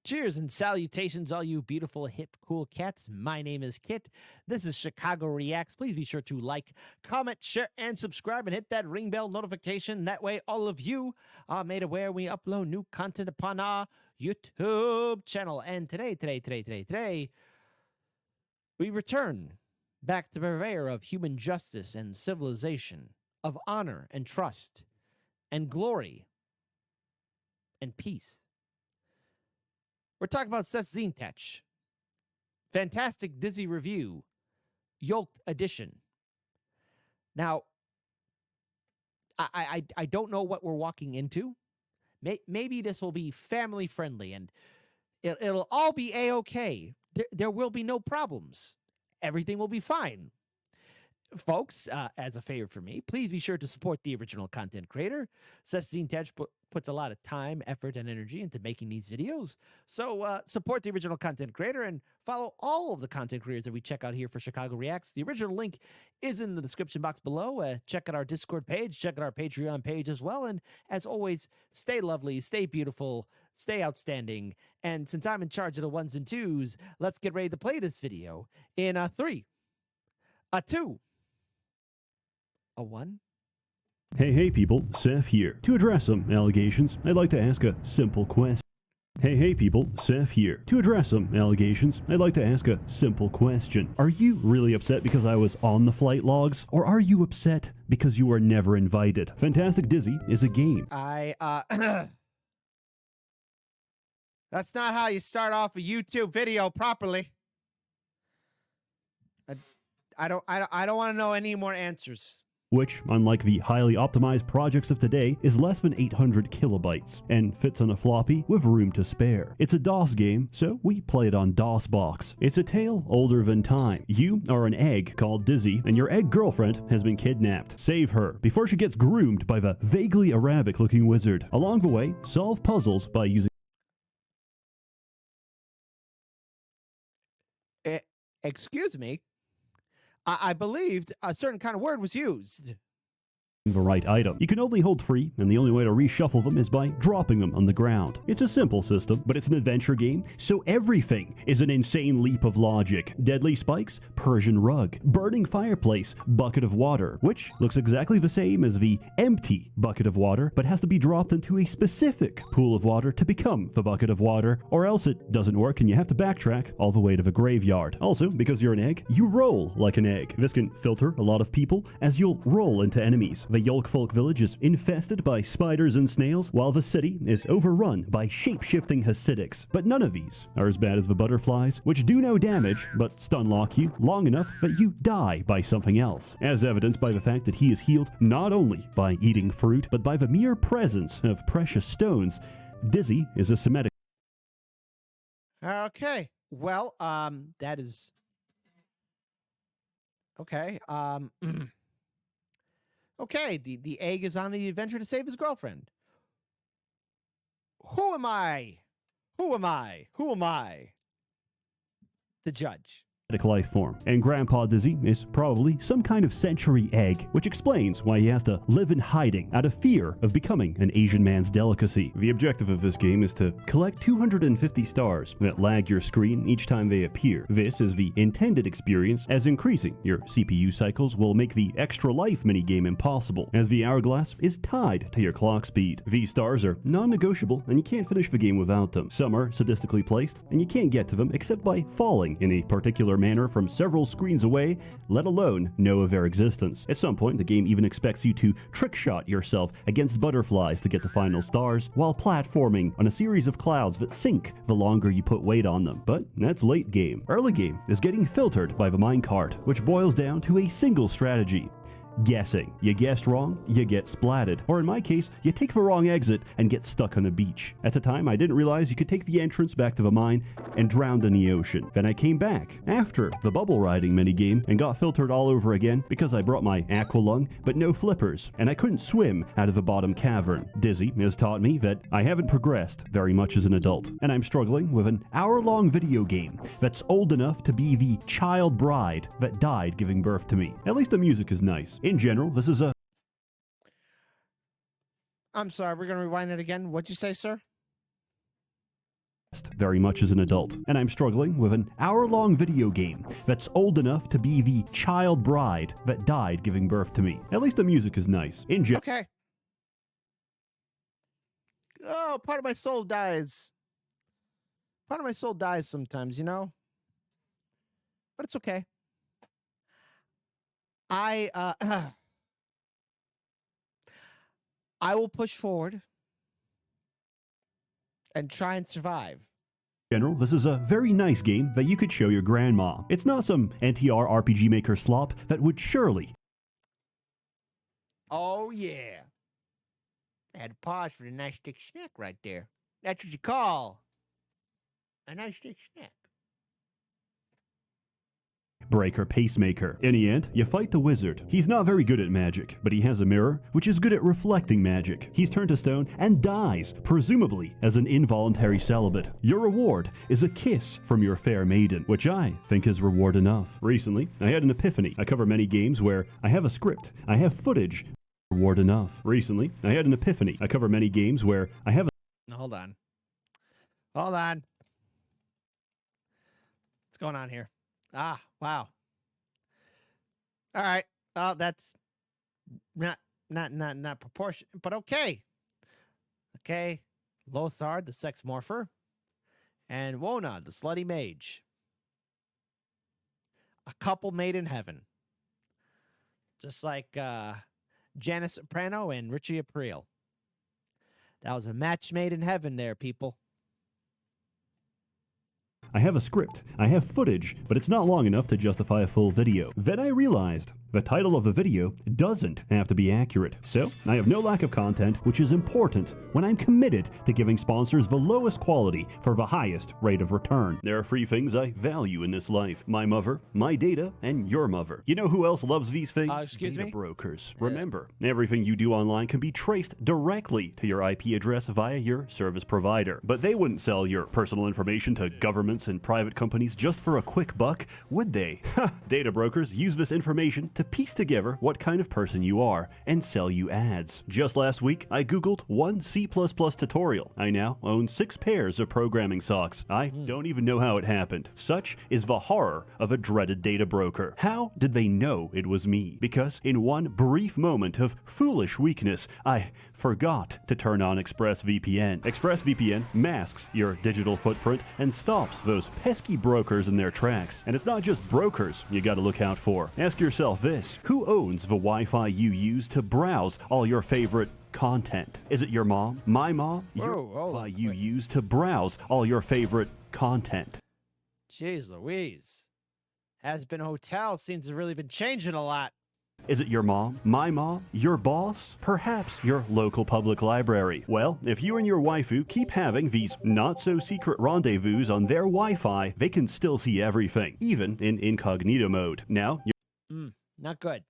Cheers and salutations, all you beautiful, hip, cool cats. My name is Kit. This is Chicago Reacts. Please be sure to like, comment, share, and subscribe, and hit that ring bell notification. That way, all of you are made aware we upload new content upon our YouTube channel. And today, we return back to the purveyor of human justice and civilization, of honor and trust, and glory, and peace. We're talking about SsethTzeentach. Fantastic Dizzy review. Yolked edition. Now, I don't know what we're walking into. Maybe this will be family friendly and it'll all be A-okay. There will be no problems. Everything will be fine. Folks, as a favor for me, please be sure to support the original content creator. SsethTzeentach puts a lot of time, effort, and energy into making these videos. So support the original content creator and follow all of the content creators that we check out here for Chicago Reacts. The original link is in the description box below. Check out our Discord page. Check out our Patreon page as well. And as always, stay lovely, stay beautiful, stay outstanding. And since I'm in charge of the ones and twos, let's get ready to play this video in a 3, a 2, a 1. Hey people, Seth here. To address some allegations, I'd like to ask a simple question. Hey people, Seth here. To address some allegations, I'd like to ask a simple question. Are you really upset because I was on the flight logs? Or are you upset because you were never invited? Fantastic Dizzy is a game. That's not how you start off a YouTube video properly. I don't want to know any more answers. Which, unlike the highly optimized projects of today, is less than 800 kilobytes and fits on a floppy with room to spare. It's a DOS game, so we play it on DOSBox. It's a tale older than time. You are an egg called Dizzy, and your egg girlfriend has been kidnapped. Save her before she gets groomed by the vaguely Arabic-looking wizard. Along the way, solve puzzles by using... Excuse me? I believed a certain kind of word was used. The right item. You can only hold 3, and the only way to reshuffle them is by dropping them on the ground. It's a simple system, but it's an adventure game, so everything is an insane leap of logic. Deadly spikes, Persian rug, burning fireplace, bucket of water, which looks exactly the same as the empty bucket of water, but has to be dropped into a specific pool of water to become the bucket of water, or else it doesn't work and you have to backtrack all the way to the graveyard. Also, because you're an egg, you roll like an egg. This can filter a lot of people as you'll roll into enemies. The Yolked village is infested by spiders and snails, while the city is overrun by shape-shifting Hasidics. But none of these are as bad as the butterflies, which do no damage, but stun lock you long enough that you die by something else, as evidenced by the fact that he is healed not only by eating fruit, but by the mere presence of precious stones. Dizzy is a Semitic. Okay. Well, that is... Okay, okay, the egg is on the adventure to save his girlfriend. Who am I? Who am I? Who am I? The judge. Life form, and Grandpa Dizzy is probably some kind of century egg, which explains why he has to live in hiding out of fear of becoming an Asian man's delicacy. The objective of this game is to collect 250 stars that lag your screen each time they appear. This is the intended experience, as increasing your CPU cycles will make the extra life minigame impossible, as the hourglass is tied to your clock speed. These stars are non-negotiable, and you can't finish the game without them. Some are sadistically placed, and you can't get to them except by falling in a particular manner from several screens away, let alone know of their existence. At some point, the game even expects you to trick-shot yourself against butterflies to get the final stars, while platforming on a series of clouds that sink the longer you put weight on them. But that's late game. Early game is getting filtered by the minecart, which boils down to a single strategy: guessing. You guessed wrong, you get splatted. Or in my case, you take the wrong exit and get stuck on a beach. At the time, I didn't realize you could take the entrance back to the mine and drown in the ocean. Then I came back after the bubble riding minigame and got filtered all over again because I brought my aqua lung, but no flippers, and I couldn't swim out of the bottom cavern. Dizzy has taught me that I haven't progressed very much as an adult, and I'm struggling with an hour-long video game that's old enough to be the child bride that died giving birth to me. At least the music is nice. In general, this is a... I'm sorry, we're going to rewind it again. What'd you say, sir? Very much as an adult, and I'm struggling with an hour-long video game that's old enough to be the child bride that died giving birth to me. At least the music is nice. Okay. Oh, part of my soul dies. Part of my soul dies sometimes, you know? But it's okay. I will push forward and try and survive. General, this is a very nice game that you could show your grandma. It's not some NTR RPG Maker slop that would surely... Oh, yeah. I had to pause for the nice thick snack right there. That's what you call a nice thick snack. breaker pacemaker. In the end, you fight the wizard. He's not very good at magic, but he has a mirror, which is good at reflecting magic. He's turned to stone and dies, presumably as an involuntary celibate. Your reward is a kiss from your fair maiden, which I think is reward enough. Recently, I had an epiphany. I cover many games where I have a script, I have footage. Reward enough. Recently, I had an epiphany. I cover many games where I have a... Hold on. Hold on. What's going on here? Ah, wow. All right. Oh, that's not proportion, but okay. Okay. Lothar, the sex morpher, and Wona, the slutty mage. A couple made in heaven. Just like Janice Soprano and Richie Aprile. That was a match made in heaven there, people. I have a script, I have footage, but it's not long enough to justify a full video. Then I realized the title of a video doesn't have to be accurate. So, I have no lack of content, which is important when I'm committed to giving sponsors the lowest quality for the highest rate of return. There are three things I value in this life: my mother, my data, and your mother. You know who else loves these things? Excuse data me? brokers. Remember, everything you do online can be traced directly to your IP address via your service provider. But they wouldn't sell your personal information to governments and private companies just for a quick buck, would they? Data brokers use this information to piece together what kind of person you are and sell you ads. Just last week, I googled one C++ tutorial. I now own 6 pairs of programming socks. I don't even know how it happened. Such is the horror of a dreaded data broker. How did they know it was me? Because in one brief moment of foolish weakness, I forgot to turn on ExpressVPN. ExpressVPN masks your digital footprint and stops those pesky brokers in their tracks. And it's not just brokers you gotta look out for. Ask yourself this: who owns the Wi-Fi you use to browse all your favorite content? Is it your mom? My mom? Your Wi-Fi you use to browse all your favorite content? Jeez Louise. Has Been Hotel seems to have really been changing a lot. Is it your mom, my mom, your boss, perhaps your local public library? Well, if you and your waifu keep having these not-so-secret rendezvous on their Wi-Fi, they can still see everything, even in incognito mode. Now, Not good.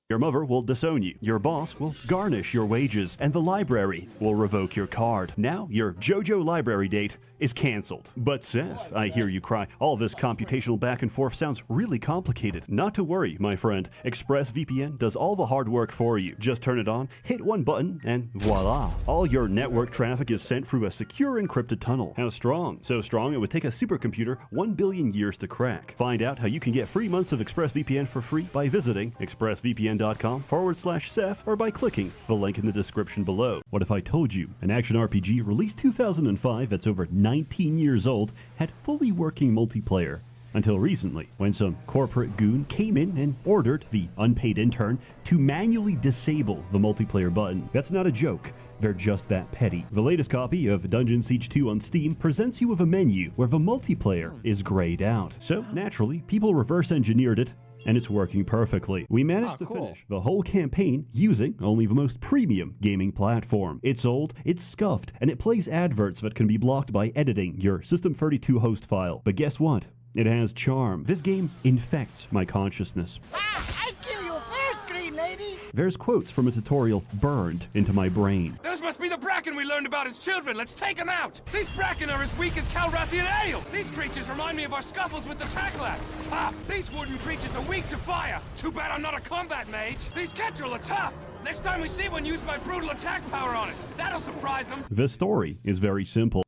your mother will disown you, your boss will garnish your wages, and the library will revoke your card. Now, your JoJo library date is canceled. But Seth, I hear you cry, all this computational back and forth sounds really complicated. Not to worry, my friend. ExpressVPN does all the hard work for you. Just turn it on, hit one button, and voila. All your network traffic is sent through a secure encrypted tunnel. How strong? So strong it would take a supercomputer 1 billion years to crack. Find out how you can get 3 months of ExpressVPN for free by visiting expressvpn.com/Seth or by clicking the link in the description below. What if I told you an action RPG released 2005 that's over 19 years old had fully working multiplayer? Until recently, when some corporate goon came in and ordered the unpaid intern to manually disable the multiplayer button. That's not a joke. They're just that petty. The latest copy of Dungeon Siege 2 on Steam presents you with a menu where the multiplayer is grayed out. So, naturally, people reverse engineered it, and it's working perfectly. We managed to finish the whole campaign using only the most premium gaming platform. It's old, it's scuffed, and it plays adverts that can be blocked by editing your System32 host file. But guess what? It has charm. This game infects my consciousness. I kill you first, green lady! There's quotes from a tutorial burned into my brain. Those must be the Bracken we learned about as children. Let's take them out. These Bracken are as weak as Calrathian ale. These creatures remind me of our scuffles with the Tackler. Tough. These wooden creatures are weak to fire. Too bad I'm not a combat mage. These Ketrel are tough. Next time we see one, use my brutal attack power on it. That'll surprise him. The story is very simple.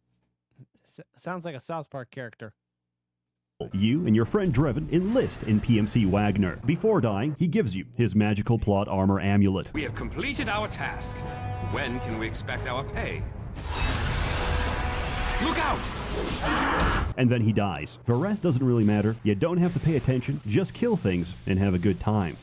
Sounds like a South Park character. You and your friend Drevin enlist in PMC Wagner. Before dying, he gives you his magical plot armor amulet. We have completed our task. When can we expect our pay? Look out! And then he dies. The rest doesn't really matter. You don't have to pay attention. Just kill things and have a good time.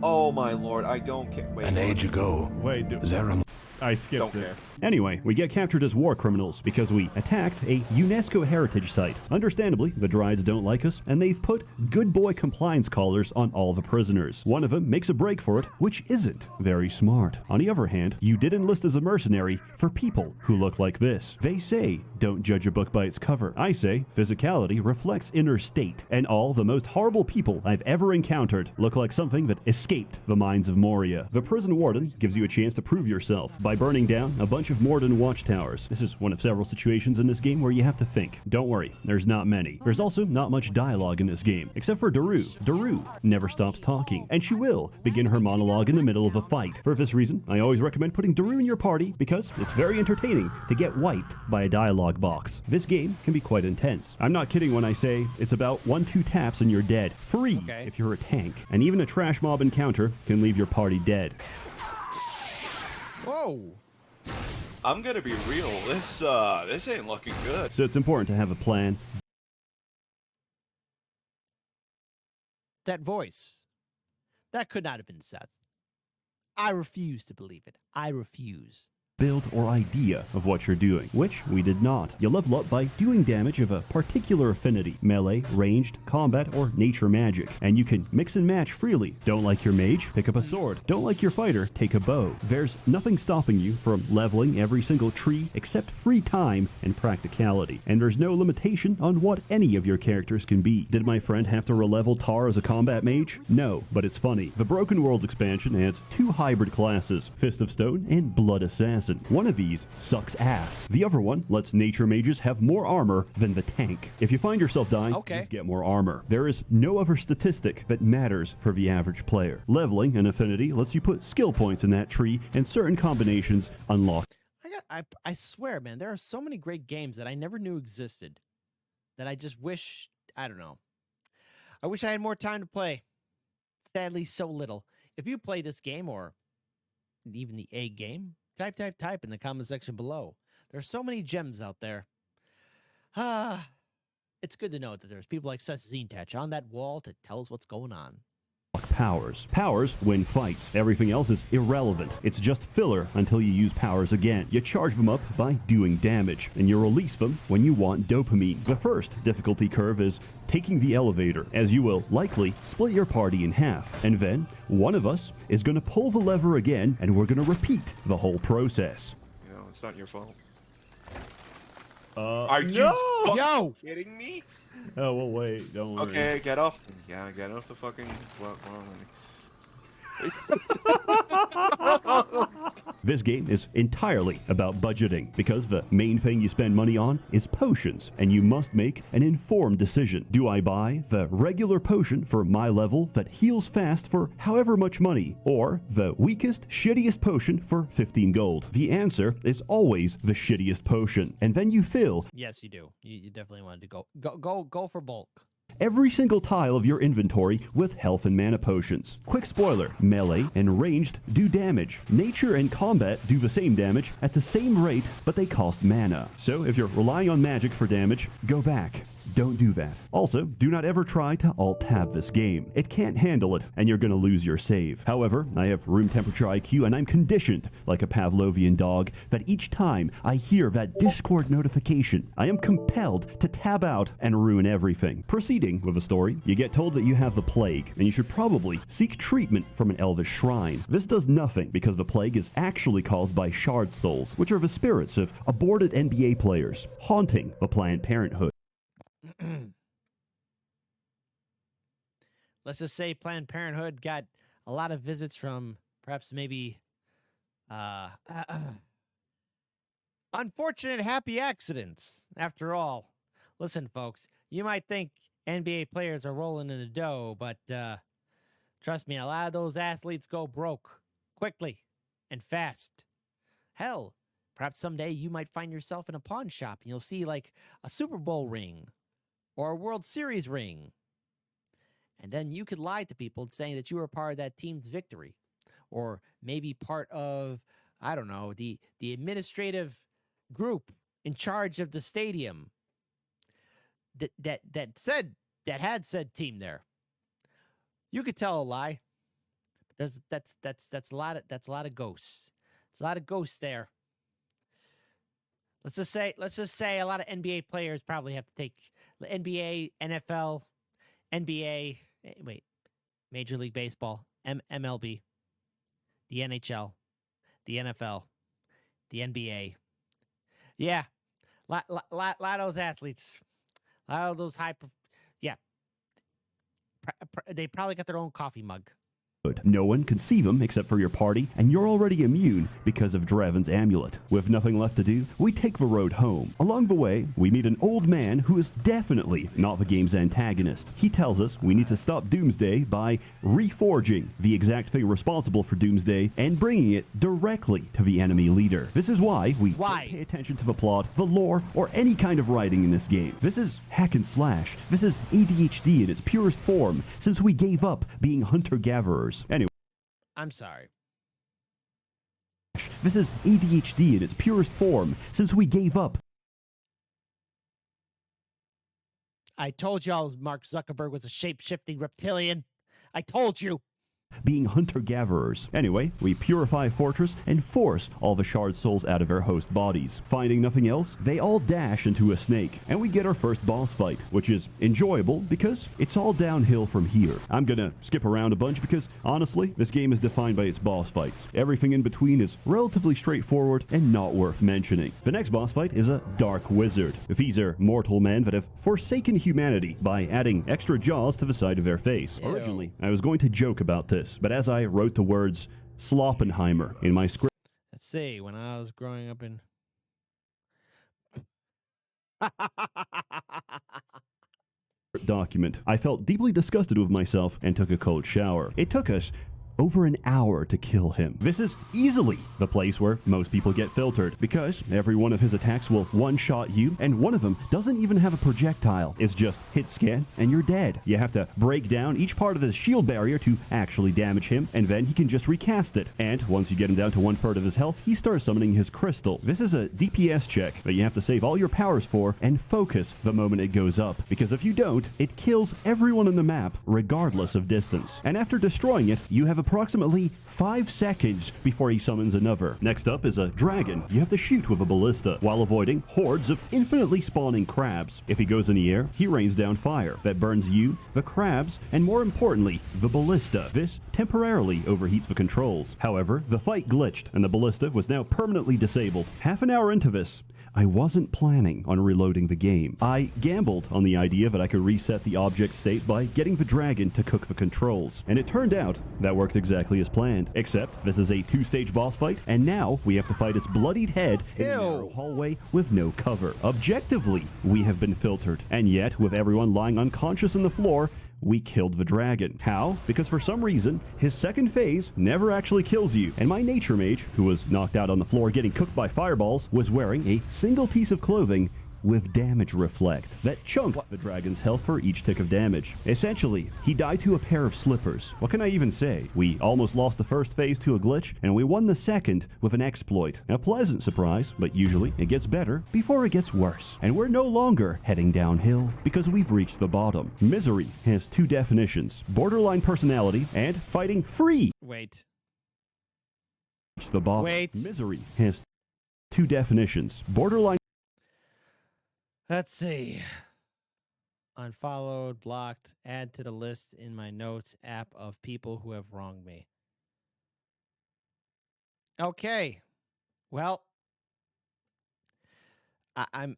Oh my lord, I don't care. Wait, An age ago, Wait, Zeram I skipped don't care. Anyway, we get captured as war criminals because we attacked a UNESCO heritage site. Understandably, the Dryades don't like us, and they've put good boy compliance collars on all the prisoners. One of them makes a break for it, which isn't very smart. On the other hand, you did enlist as a mercenary for people who look like this. They say, don't judge a book by its cover. I say, physicality reflects inner state, and all the most horrible people I've ever encountered look like something that escaped the minds of Moria. The prison warden gives you a chance to prove yourself by burning down a bunch of Morden watchtowers. This is one of several situations in this game where you have to think. Don't worry, there's not many. There's also not much dialogue in this game, except for Daru. Daru never stops talking, and she will begin her monologue in the middle of a fight. For this reason, I always recommend putting Daru in your party because it's very entertaining to get wiped by a dialogue box. This game can be quite intense. I'm not kidding when I say it's about 1-2 taps and you're dead. Free if you're a tank. And even a trash mob encounter can leave your party dead. Whoa. I'm gonna be real. This ain't looking good. So it's important to have a plan. That voice. That could not have been Seth. I refuse to believe it. I refuse. Build or idea of what you're doing, which we did not. You level up by doing damage of a particular affinity, melee, ranged, combat, or nature magic, and you can mix and match freely. Don't like your mage? Pick up a sword. Don't like your fighter? Take a bow. There's nothing stopping you from leveling every single tree except free time and practicality, and there's no limitation on what any of your characters can be. Did my friend have to relevel Tar as a combat mage? No, but it's funny. The Broken Worlds expansion adds 2 hybrid classes, Fist of Stone and Blood Assassin. One of these sucks ass. The other one lets nature mages have more armor than the tank. If you find yourself dying, just get more armor. There is no other statistic that matters for the average player. Leveling an affinity lets you put skill points in that tree, and certain combinations unlock. I swear, man, there are so many great games that I never knew existed that I just wish, I don't know. I wish I had more time to play. Sadly, so little. If you play this game or even the A game, type in the comment section below. There's so many gems out there. It's good to know that there's people like SsethTzeentach on that wall to tell us what's going on. Powers. Powers win fights. Everything else is irrelevant. It's just filler until you use powers again. You charge them up by doing damage, and you release them when you want dopamine. The first difficulty curve is taking the elevator, as you will likely split your party in half, and then one of us is going to pull the lever again, and we're going to repeat the whole process. You know, it's not your fault. Are you fucking kidding me? Oh, well, wait, don't worry. Okay, get off. Yeah, get off the fucking. This game is entirely about budgeting because the main thing you spend money on is potions, and you must make an informed decision. Do I buy the regular potion for my level that heals fast for however much money, or the weakest, shittiest potion for 15 gold? The answer is always the shittiest potion, and then you fill. Yes, you do. You definitely wanted to go for bulk. Every single tile of your inventory with health and mana potions. Quick spoiler, melee and ranged do damage. Nature and combat do the same damage at the same rate, but they cost mana. So if you're relying on magic for damage, go back. Don't do that. Also, do not ever try to alt-tab this game. It can't handle it, and you're gonna lose your save. However, I have room temperature IQ, and I'm conditioned, like a Pavlovian dog, that each time I hear that Discord notification, I am compelled to tab out and ruin everything. Proceeding with the story, you get told that you have the plague, and you should probably seek treatment from an elvish shrine. This does nothing, because the plague is actually caused by shard souls, which are the spirits of aborted NBA players, haunting the Planned Parenthood. Let's just say Planned Parenthood got a lot of visits from perhaps maybe unfortunate happy accidents. After all, listen, folks, you might think NBA players are rolling in the dough, but trust me, a lot of those athletes go broke quickly and fast. Hell, perhaps someday you might find yourself in a pawn shop and you'll see like a Super Bowl ring or a World Series ring. And then you could lie to people saying that you were part of that team's victory, or maybe part of, I don't know, the administrative group in charge of the stadium that had said team there. You could tell a lie. That's a lot of ghosts. It's a lot of ghosts there. Let's just say a lot of NBA players probably have to take the NBA, NFL, NBA, Major League Baseball, MLB, the NHL, the NFL, the NBA. Yeah, lot of those athletes, a lot of those they probably got their own coffee mug. No one can see them except for your party, and you're already immune because of Draven's amulet. With nothing left to do, we take the road home. Along the way, we meet an old man who is definitely not the game's antagonist. He tells us we need to stop Doomsday by reforging the exact thing responsible for Doomsday and bringing it directly to the enemy leader. This is why we don't pay attention to the plot, the lore, or any kind of writing in this game. This is hack and slash. This is ADHD in its purest form, since we gave up being hunter-gatherers. Anyway, I'm sorry. This is ADHD in its purest form, since we gave up. I told y'all Mark Zuckerberg was a shape-shifting reptilian. I told you. Being hunter-gatherers. Anyway, we purify Fortress and force all the shard souls out of their host bodies. Finding nothing else, they all dash into a snake, and we get our first boss fight, which is enjoyable because it's all downhill from here. I'm gonna skip around a bunch because, honestly, this game is defined by its boss fights. Everything in between is relatively straightforward and not worth mentioning. The next boss fight is a Dark Wizard. These are mortal men that have forsaken humanity by adding extra jaws to the side of their face. Ew. Originally, I was going to joke about this, but as I wrote the words Sloppenheimer in my script, Let's see, when I was growing up in... document, I felt deeply disgusted with myself and took a cold shower. It took us over an hour to kill him. This is easily the place where most people get filtered, because every one of his attacks will one-shot you, and one of them doesn't even have a projectile. It's just hit scan, and you're dead. You have to break down each part of his shield barrier to actually damage him, and then he can just recast it. And once you get him down to 1/3 of his health, he starts summoning his crystal. This is a DPS check that you have to save all your powers for and focus the moment it goes up, because if you don't, it kills everyone on the map, regardless of distance. And after destroying it, you have approximately 5 seconds before he summons another. Next up is a dragon. You have to shoot with a ballista while avoiding hordes of infinitely spawning crabs. If he goes in the air, he rains down fire that burns you, the crabs, and more importantly, the ballista. This temporarily overheats the controls. However, the fight glitched and the ballista was now permanently disabled. Half an hour into this, I wasn't planning on reloading the game. I gambled on the idea that I could reset the object state by getting the dragon to cook the controls. And it turned out that worked exactly as planned. Except this is a 2-stage boss fight, and now we have to fight its bloodied head in a narrow hallway with no cover. Objectively, we have been filtered. And yet, with everyone lying unconscious on the floor, we killed the dragon. How? Because for some reason, his second phase never actually kills you, and my nature mage, who was knocked out on the floor getting cooked by fireballs, was wearing a single piece of clothing with damage reflect that chunked the dragon's health for each tick of damage. Essentially, he died to a pair of slippers. What can I even say? We almost lost the first phase to a glitch, and we won the second with an exploit. A pleasant surprise, but usually it gets better before it gets worse. And we're no longer heading downhill because we've reached the bottom. Misery has 2 definitions: borderline personality and fighting free. Wait. The bottom. Wait. Misery has 2 definitions: borderline. Let's see. Unfollowed, blocked, add to the list in my notes app of people who have wronged me. Okay. Well, I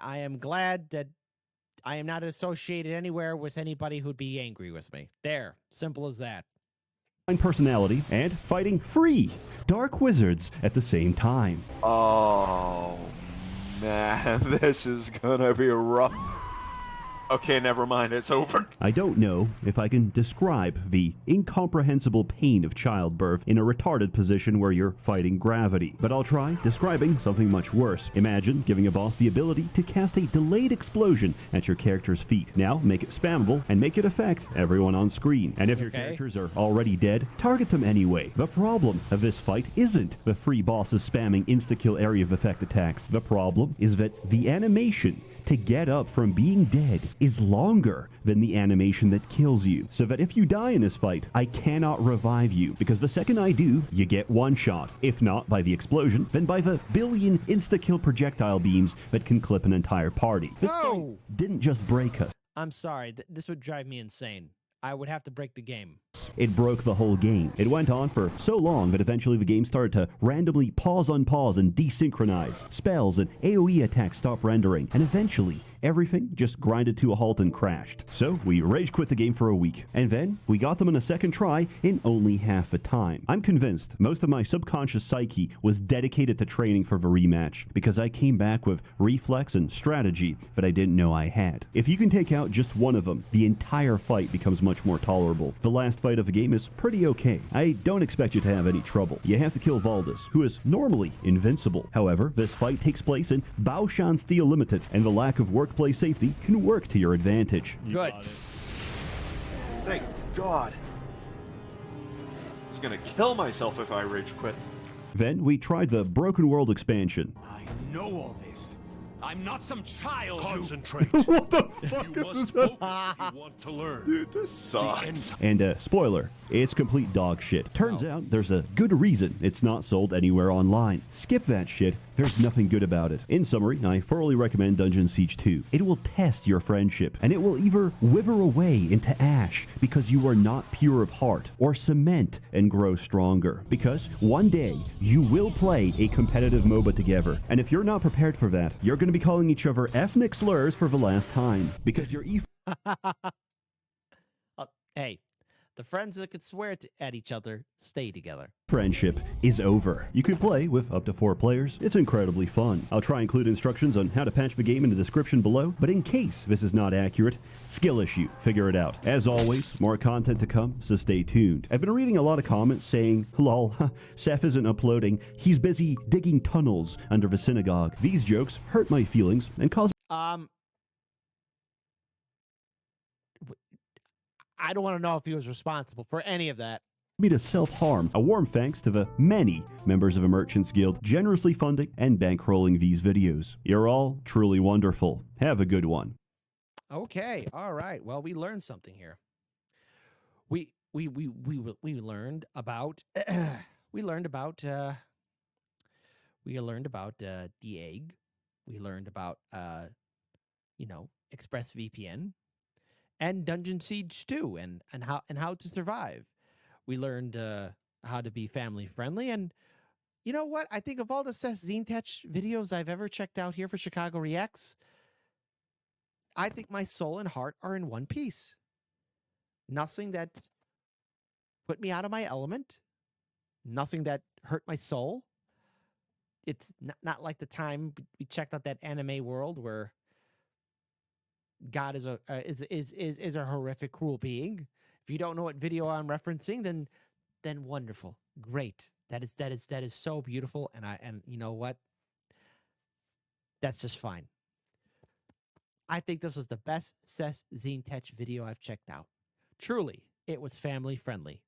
am glad that I am not associated anywhere with anybody who'd be angry with me. There. Simple as that. Personality and fighting free dark wizards at the same time. Oh, man, this is gonna be rough. Okay, never mind. It's over. I don't know if I can describe the incomprehensible pain of childbirth in a retarded position where you're fighting gravity, but I'll try describing something much worse. Imagine giving a boss the ability to cast a delayed explosion at your character's feet. Now, make it spammable and make it affect everyone on screen. And if your characters are already dead, target them anyway. The problem of this fight isn't the free bosses spamming insta-kill area of effect attacks. The problem is that the animation to get up from being dead is longer than the animation that kills you. So that if you die in this fight, I cannot revive you, because the second I do, you get one shot. If not by the explosion, then by the billion insta-kill projectile beams that can clip an entire party. This fight didn't just break us. I'm sorry. This would drive me insane. I would have to break the game. It broke the whole game. It went on for so long that eventually the game started to randomly pause, unpause, and desynchronize. Spells and AoE attacks stopped rendering, and eventually everything just grinded to a halt and crashed. So we rage quit the game for a week, and then we got them on a second try in only half the time. I'm convinced most of my subconscious psyche was dedicated to training for the rematch, because I came back with reflex and strategy that I didn't know I had. If you can take out just one of them, the entire fight becomes much more tolerable. The last fight of the game is pretty okay. I don't expect you to have any trouble. You have to kill Valdez, who is normally invincible. However, this fight takes place in Baoshan Steel Limited, and the lack of workplace safety can work to your advantage. Good. Thank God. I was gonna kill myself if I rage quit. Then we tried the Broken World expansion. I know all this. I'm not some child Concentrate. What the You fuck must focus if you want to learn. Dude, this sucks. And spoiler, it's complete dog shit. Turns out there's a good reason it's not sold anywhere online. Skip that shit. There's nothing good about it. In summary, I thoroughly recommend Dungeon Siege 2. It will test your friendship, and it will either wither away into ash because you are not pure of heart, or cement and grow stronger. Because one day, you will play a competitive MOBA together, and if you're not prepared for that, you're going to be calling each other ethnic slurs for the last time. Because you're Hey, the friends that could swear at each other stay together. friendship is over. You can play with up to 4 players. It's incredibly fun. I'll try and include instructions on how to patch the game in the description below, but in case this is not accurate, skill issue, figure it out. As always, more content to come, so stay tuned. I've been reading a lot of comments saying, lol, Seth isn't uploading, he's busy digging tunnels under the synagogue. These jokes hurt my feelings and cause I don't want to know if he was responsible for any of that. me to self-harm. A warm thanks to the many members of a Merchants Guild generously funding and bankrolling these videos. You're all truly wonderful. Have a good one. Okay, all right. Well, we learned something here. We learned about we learned about the egg. We learned about ExpressVPN and Dungeon Siege 2 and how to survive. We learned how to be family friendly, and you know what? I think of all the SsethTzeentach videos I've ever checked out here for Chicago Reacts, I think my soul and heart are in one piece. Nothing that put me out of my element. Nothing that hurt my soul. It's not like the time we checked out that anime world where God is a horrific, cruel being. If you don't know what video I'm referencing, then wonderful, great. That is so beautiful, and you know what? That's just fine. I think this was the best SsethTzeentach video I've checked out. Truly, it was family friendly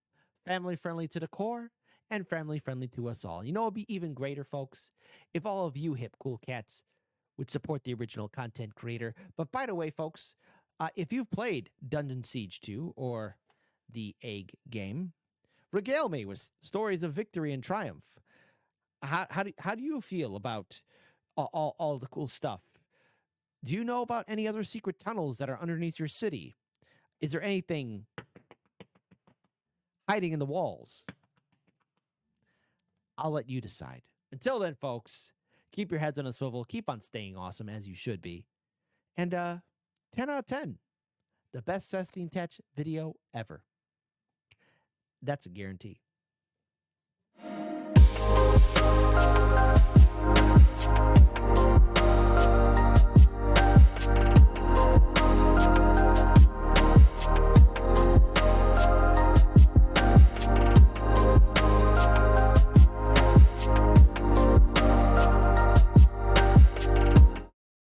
to the core, and family friendly to us all. You know, it'd be even greater, folks, if all of you hip cool cats would support the original content creator. But by the way, folks, if you've played Dungeon Siege 2 or the Egg game, regale me with stories of victory and triumph. How do you feel about all the cool stuff? Do you know about any other secret tunnels that are underneath your city? Is there anything hiding in the walls? I'll let you decide. Until then, folks, keep your heads on a swivel. Keep on staying awesome, as you should be. And 10 out of 10. The best SsethTzeentach video ever. That's a guarantee.